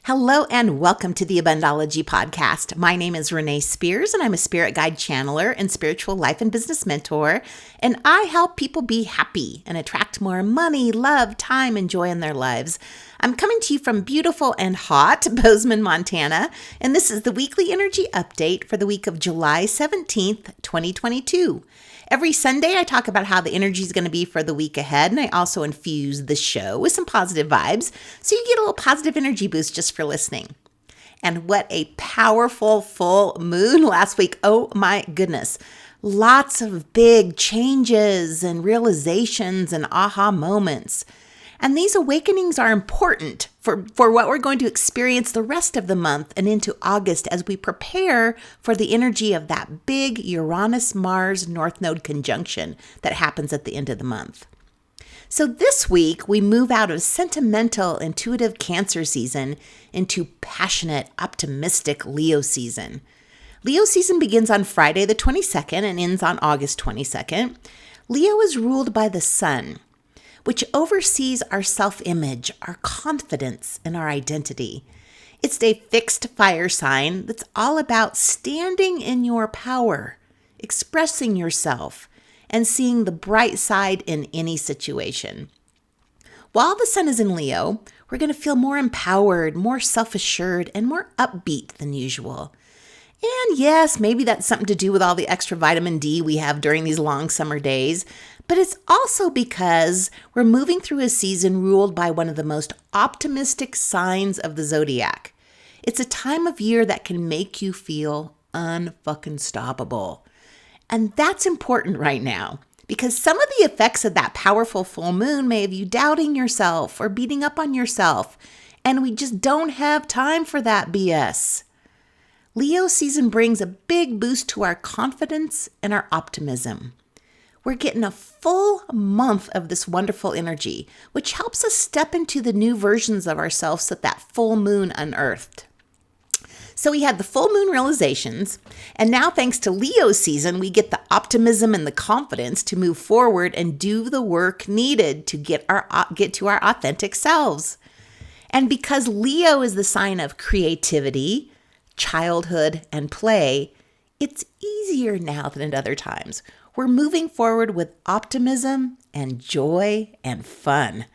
Hello and welcome to the Abundology podcast. My name is Renee Spears and I'm a spirit guide channeler and spiritual life and business mentor. And I help people be happy and attract more money, love, time, and joy in their lives. I'm coming to you from beautiful and hot Bozeman, Montana. And this is the weekly energy update for the week of July 17th, 2022. Every Sunday, I talk about how the energy is going to be for the week ahead, and I also infuse the show with some positive vibes, so you get a little positive energy boost just for listening. And what a powerful full moon last week. Oh my goodness. Lots of big changes and realizations and aha moments. And these awakenings are important for what we're going to experience the rest of the month and into August as we prepare for the energy of that big Uranus-Mars North Node conjunction that happens at the end of the month. So this week, we move out of sentimental, intuitive Cancer season into passionate, optimistic Leo season. Leo season begins on Friday the 22nd and ends on August 22nd. Leo is ruled by the sun, which oversees our self-image, our confidence, and our identity. It's a fixed fire sign that's all about standing in your power, expressing yourself, and seeing the bright side in any situation. While the sun is in Leo, we're going to feel more empowered, more self-assured, and more upbeat than usual. And yes, maybe that's something to do with all the extra vitamin D we have during these long summer days, but it's also because we're moving through a season ruled by one of the most optimistic signs of the zodiac. It's a time of year that can make you feel unfucking stoppable. And that's important right now because some of the effects of that powerful full moon may have you doubting yourself or beating up on yourself, and we just don't have time for that BS. Leo season brings a big boost to our confidence and our optimism. We're getting a full month of this wonderful energy, which helps us step into the new versions of ourselves that full moon unearthed. So we had the full moon realizations, and now thanks to Leo season, we get the optimism and the confidence to move forward and do the work needed to get to our authentic selves. And because Leo is the sign of creativity, childhood, and play, it's easier now than at other times. We're moving forward with optimism and joy and fun.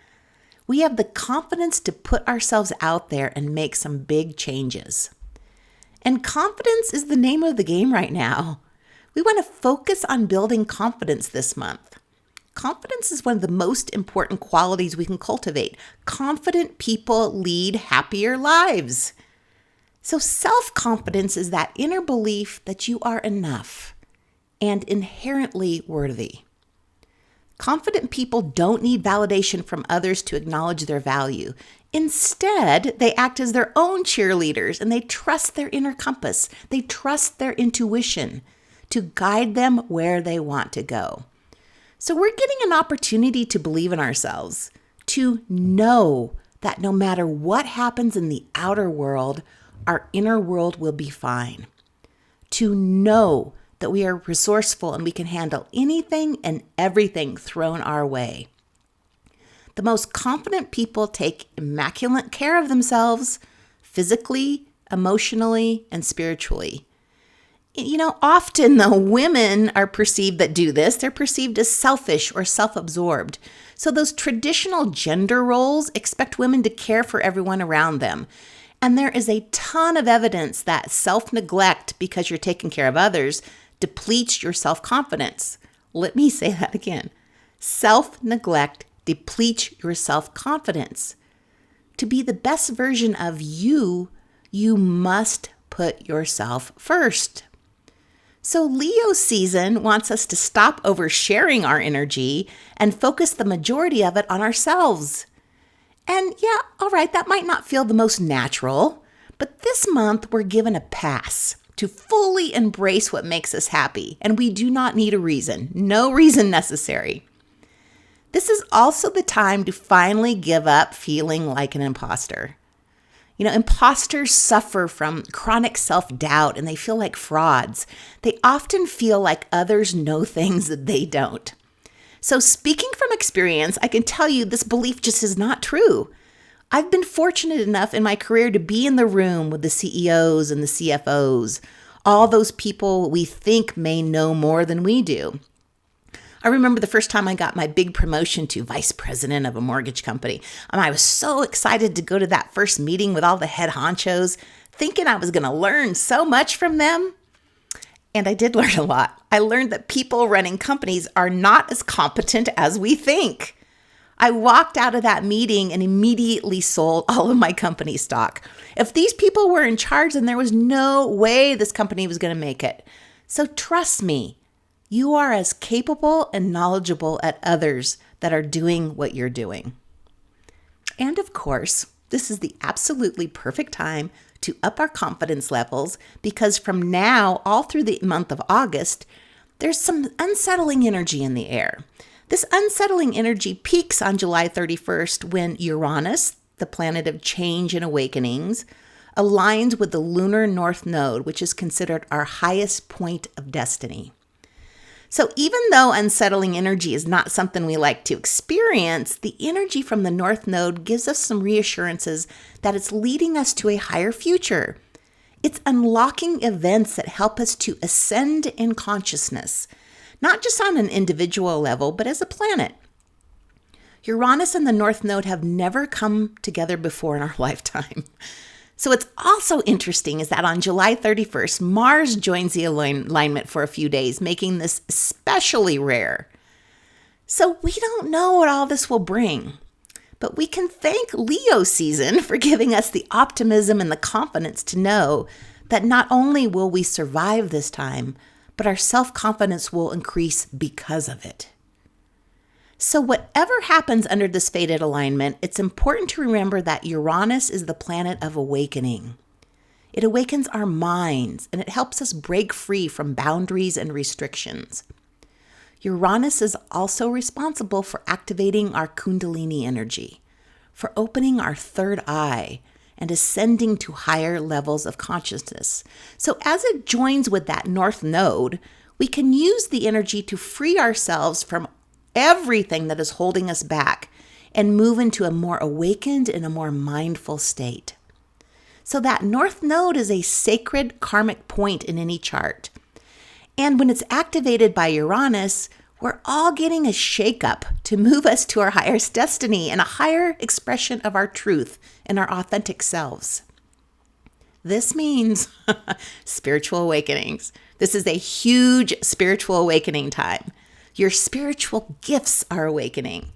We have the confidence to put ourselves out there and make some big changes. And confidence is the name of the game right now. We want to focus on building confidence this month. Confidence is one of the most important qualities we can cultivate. Confident people lead happier lives. So self-confidence is that inner belief that you are enough and inherently worthy. Confident people don't need validation from others to acknowledge their value. Instead, they act as their own cheerleaders and they trust their inner compass. They trust their intuition to guide them where they want to go. So we're getting an opportunity to believe in ourselves, to know that no matter what happens in the outer world, our inner world will be fine. To know that we are resourceful and we can handle anything and everything thrown our way. The most confident people take immaculate care of themselves physically, emotionally, and spiritually. You know, often the women are perceived that do this. They're perceived as selfish or self-absorbed. So those traditional gender roles expect women to care for everyone around them. And there is a ton of evidence that self-neglect because you're taking care of others depletes your self-confidence. Let me say that again. Self-neglect depletes your self-confidence. To be the best version of you, you must put yourself first. So Leo season wants us to stop oversharing our energy and focus the majority of it on ourselves. And yeah, all right, that might not feel the most natural, but this month we're given a pass to fully embrace what makes us happy, and we do not need a reason, no reason necessary. This is also the time to finally give up feeling like an imposter. You know, imposters suffer from chronic self-doubt and they feel like frauds. They often feel like others know things that they don't. So speaking from experience, I can tell you this belief just is not true. I've been fortunate enough in my career to be in the room with the CEOs and the CFOs, all those people we think may know more than we do. I remember the first time I got my big promotion to vice president of a mortgage company. I was so excited to go to that first meeting with all the head honchos, thinking I was going to learn so much from them. And I did learn a lot. I learned that people running companies are not as competent as we think. I walked out of that meeting and immediately sold all of my company stock. If these people were in charge, then there was no way this company was going to make it. So trust me, you are as capable and knowledgeable as others that are doing what you're doing. And of course, this is the absolutely perfect time to up our confidence levels, because from now all through the month of August, there's some unsettling energy in the air. This unsettling energy peaks on July 31st when Uranus, the planet of change and awakenings, aligns with the lunar north node, which is considered our highest point of destiny. So even though unsettling energy is not something we like to experience, the energy from the North Node gives us some reassurances that it's leading us to a higher future. It's unlocking events that help us to ascend in consciousness, not just on an individual level, but as a planet. Uranus and the North Node have never come together before in our lifetime. So what's also interesting is that on July 31st, Mars joins the alignment for a few days, making this especially rare. So we don't know what all this will bring, but we can thank Leo season for giving us the optimism and the confidence to know that not only will we survive this time, but our self-confidence will increase because of it. So whatever happens under this fated alignment, it's important to remember that Uranus is the planet of awakening. It awakens our minds, and it helps us break free from boundaries and restrictions. Uranus is also responsible for activating our Kundalini energy, for opening our third eye, and ascending to higher levels of consciousness. So as it joins with that North Node, we can use the energy to free ourselves from everything that is holding us back and move into a more awakened and a more mindful state. So that North Node is a sacred karmic point in any chart. And when it's activated by Uranus, we're all getting a shakeup to move us to our highest destiny and a higher expression of our truth and our authentic selves. This means spiritual awakenings. This is a huge spiritual awakening time. Your spiritual gifts are awakening.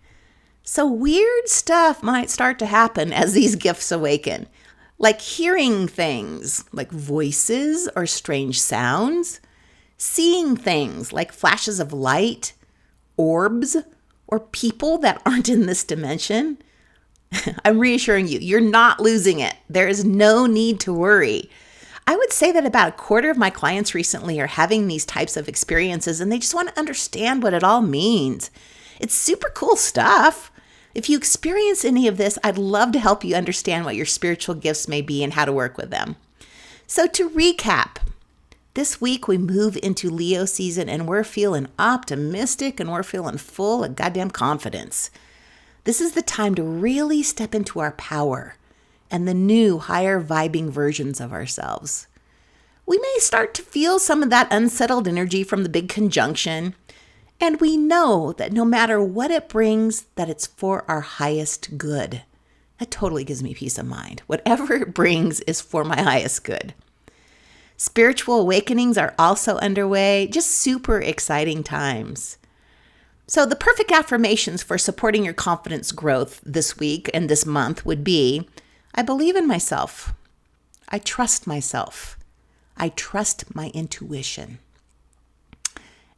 So weird stuff might start to happen as these gifts awaken, like hearing things like voices or strange sounds, seeing things like flashes of light, orbs, or people that aren't in this dimension. I'm reassuring you, you're not losing it. There is no need to worry. I would say that about a quarter of my clients recently are having these types of experiences, and they just want to understand what it all means. It's super cool stuff. If you experience any of this, I'd love to help you understand what your spiritual gifts may be and how to work with them. So to recap, this week we move into Leo season, and we're feeling optimistic and we're feeling full of goddamn confidence. This is the time to really step into our power and the new, higher vibing versions of ourselves. We may start to feel some of that unsettled energy from the big conjunction, and we know that no matter what it brings, that it's for our highest good. That totally gives me peace of mind. Whatever it brings is for my highest good. Spiritual awakenings are also underway, just super exciting times. So the perfect affirmations for supporting your confidence growth this week and this month would be, I believe in myself. I trust myself. I trust my intuition.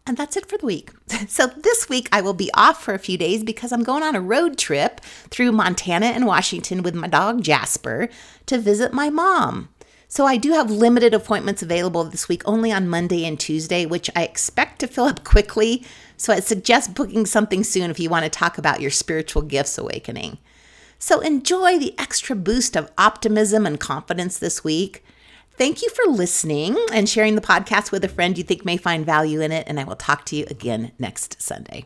And that's it for the week. So this week I will be off for a few days because I'm going on a road trip through Montana and Washington with my dog Jasper to visit my mom. So I do have limited appointments available this week, only on Monday and Tuesday, which I expect to fill up quickly. So I suggest booking something soon if you want to talk about your spiritual gifts awakening. So enjoy the extra boost of optimism and confidence this week. Thank you for listening and sharing the podcast with a friend you think may find value in it. And I will talk to you again next Sunday.